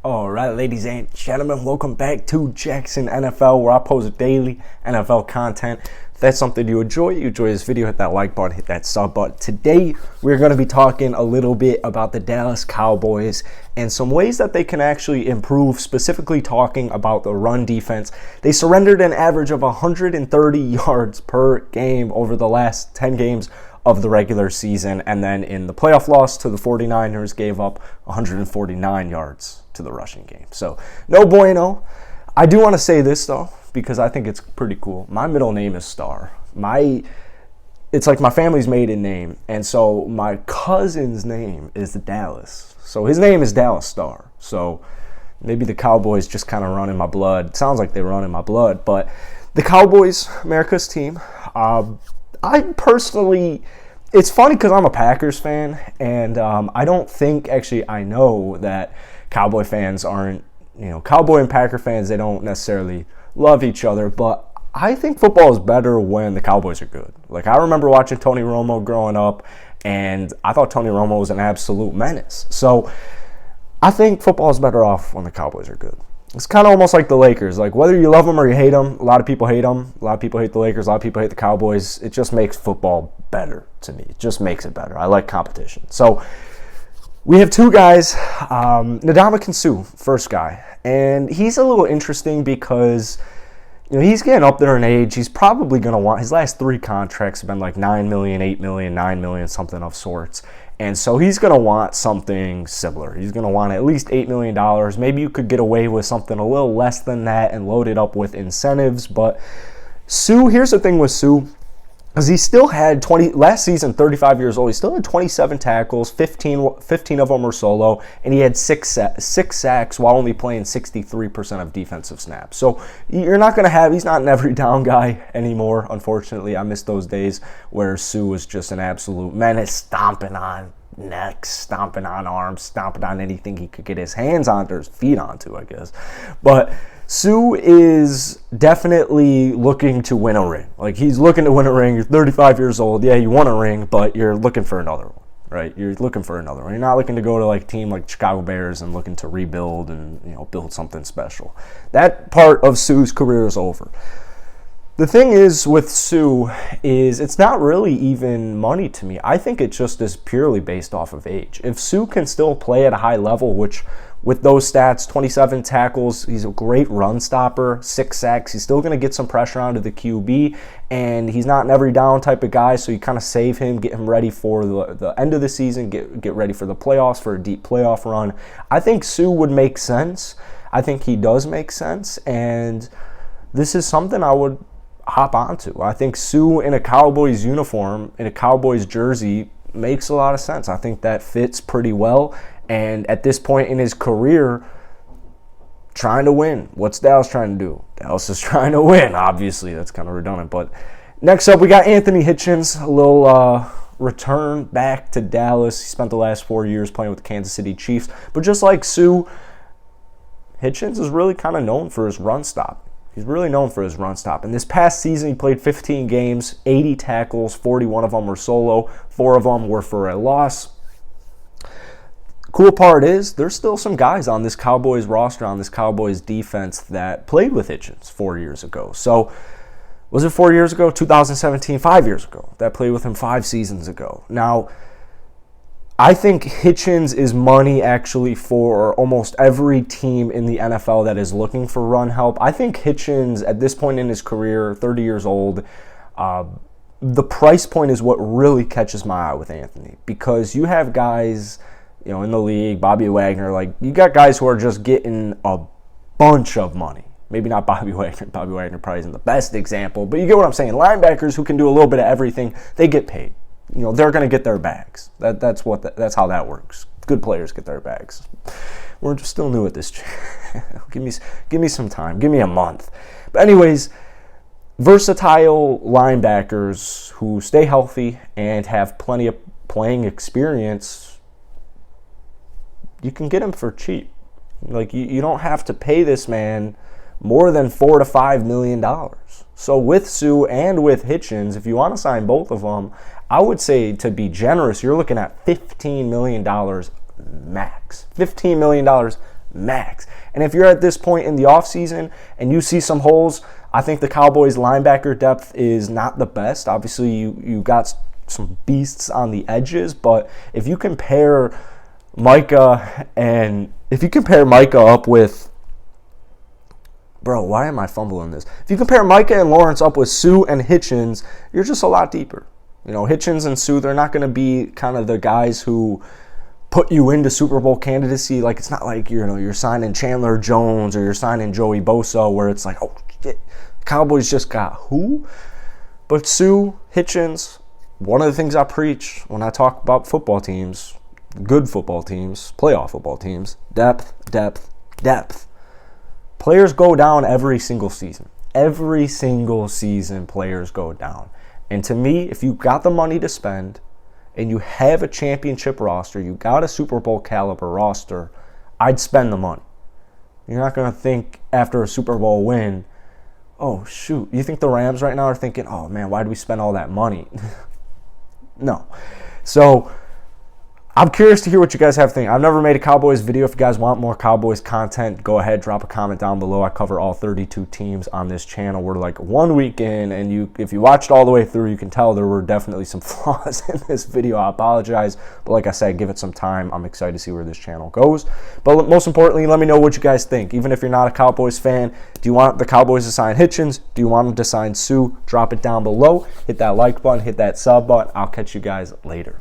All right, ladies and gentlemen, welcome back to Jackson NFL, where I post daily NFL content. If that's something you enjoy this video, hit that like button, hit that sub button. Today, we're going to be talking a little bit about the Dallas Cowboys and some ways that they can actually improve, specifically talking about the run defense. They surrendered an average of 130 yards per game over the last 10 games of the regular season, and then in the playoff loss to the 49ers gave up 149 yards to the rushing game. So no bueno. I do want to say this though, because I think it's pretty cool. My middle name is Star. It's like my family's maiden name, and so my cousin's name is Dallas. So his name is Dallas Star. So maybe the Cowboys just kind of run in my blood. It sounds like they run in my blood, but the Cowboys, America's team, I personally, it's funny because I'm a Packers fan, and I don't think, actually, I know that Cowboy fans aren't, Cowboy and Packer fans, they don't necessarily love each other, but I think football is better when the Cowboys are good. Like, I remember watching Tony Romo growing up, and I thought Tony Romo was an absolute menace. So I think football is better off when the Cowboys are good. It's kind of almost like the Lakers. Like, whether you love them or you hate them, a lot of people hate them. A lot of people hate the Lakers. A lot of people hate the Cowboys. It just makes football better to me. It just makes it better. I like competition. So we have two guys. Ndamukong Suh, first guy. And he's a little interesting because he's getting up there in age. He's probably going to want, his last three contracts have been like $9 million, $8 million, $9 million, something of sorts. And so he's going to want something similar. He's going to want at least $8 million. Maybe you could get away with something a little less than that and load it up with incentives. But Suh, here's the thing with Suh, is he still had last season, 35 years old, he still had 27 tackles, 15 of them were solo, and he had six sacks while only playing 63% of defensive snaps. So you're not going to have, he's not an every down guy anymore, unfortunately. I miss those days where Suh was just an absolute menace, stomping on necks, stomping on arms, stomping on anything he could get his hands on, or his feet onto, I guess. But Suh is definitely looking to win a ring. Like, he's looking to win a ring. You're 35 years old. Yeah, you won a ring, but you're looking for another one, right? You're looking for another one. You're not looking to go to like a team like Chicago Bears and looking to rebuild and build something special. That part of Suh's career is over. The thing is with Suh is it's not really even money to me. I think it just is purely based off of age. If Suh can still play at a high level, which with those stats, 27 tackles, he's a great run stopper, 6 sacks, he's still going to get some pressure onto the QB, and he's not an every down type of guy, so you kind of save him, get him ready for the end of the season, get ready for the playoffs, for a deep playoff run. I think Suh would make sense. I think he does make sense, and this is something I would hop onto. I think Suh in a Cowboys uniform, in a Cowboys jersey, makes a lot of sense. I think that fits pretty well. And at this point in his career, trying to win. What's Dallas trying to do? Dallas is trying to win, obviously. That's kind of redundant. But next up, we got Anthony Hitchens, a little return back to Dallas. He spent the last 4 years playing with the Kansas City Chiefs. But just like Suh, Hitchens is really kind of known for his run stop. He's really known for his run stop. And this past season, he played 15 games, 80 tackles, 41 of them were solo, 4 of them were for a loss. Cool part is there's still some guys on this Cowboys roster, on this Cowboys defense that played with Hitchens 4 years ago. So was it 4 years ago? 2017, 5 years ago. That played with him 5 seasons ago. Now, I think Hitchens is money actually for almost every team in the NFL that is looking for run help. I think Hitchens, at this point in his career, 30 years old, the price point is what really catches my eye with Anthony, because you have guys in the league, Bobby Wagner, like, you got guys who are just getting a bunch of money. Maybe not Bobby Wagner. Bobby Wagner probably isn't the best example, but you get what I'm saying. Linebackers who can do a little bit of everything, they get paid. They're going to get their bags. That's how that works. Good players get their bags. We're just still new at this. Give me some time. Give me a month. But anyways, versatile linebackers who stay healthy and have plenty of playing experience, you can get them for cheap. Like, you don't have to pay this man more than $4 to $5 million. So with Suh and with Hitchens, if you want to sign both of them, I would say, to be generous, you're looking at $15 million max. $15 million max. And if you're at this point in the offseason and you see some holes, I think the Cowboys linebacker depth is not the best. Obviously, you got some beasts on the edges, but if you compare Micah up with, bro, why am I fumbling this? If you compare Micah and Lawrence up with Sue and Hitchens, you're just a lot deeper. You know, Hitchens and Sue, they're not going to be kind of the guys who put you into Super Bowl candidacy. Like, it's not like, you know, you're signing Chandler Jones or you're signing Joey Bosa where it's like, oh, shit, Cowboys just got who? But Sue, Hitchens, one of the things I preach when I talk about football teams, good football teams, playoff football teams, depth, depth, depth. Players go down every single season. Every single season, players go down. And to me, if you got the money to spend and you have a championship roster, you got a Super Bowl caliber roster, I'd spend the money. You're not going to think after a Super Bowl win, oh, shoot. You think the Rams right now are thinking, oh, man, why did we spend all that money? No. So I'm curious to hear what you guys have to think. I've never made a Cowboys video. If you guys want more Cowboys content, go ahead, drop a comment down below. I cover all 32 teams on this channel. We're like 1 week in, and if you watched all the way through, you can tell there were definitely some flaws in this video. I apologize, but like I said, give it some time. I'm excited to see where this channel goes. But most importantly, let me know what you guys think. Even if you're not a Cowboys fan, do you want the Cowboys to sign Hitchens? Do you want them to sign Sue? Drop it down below. Hit that like button, hit that sub button. I'll catch you guys later.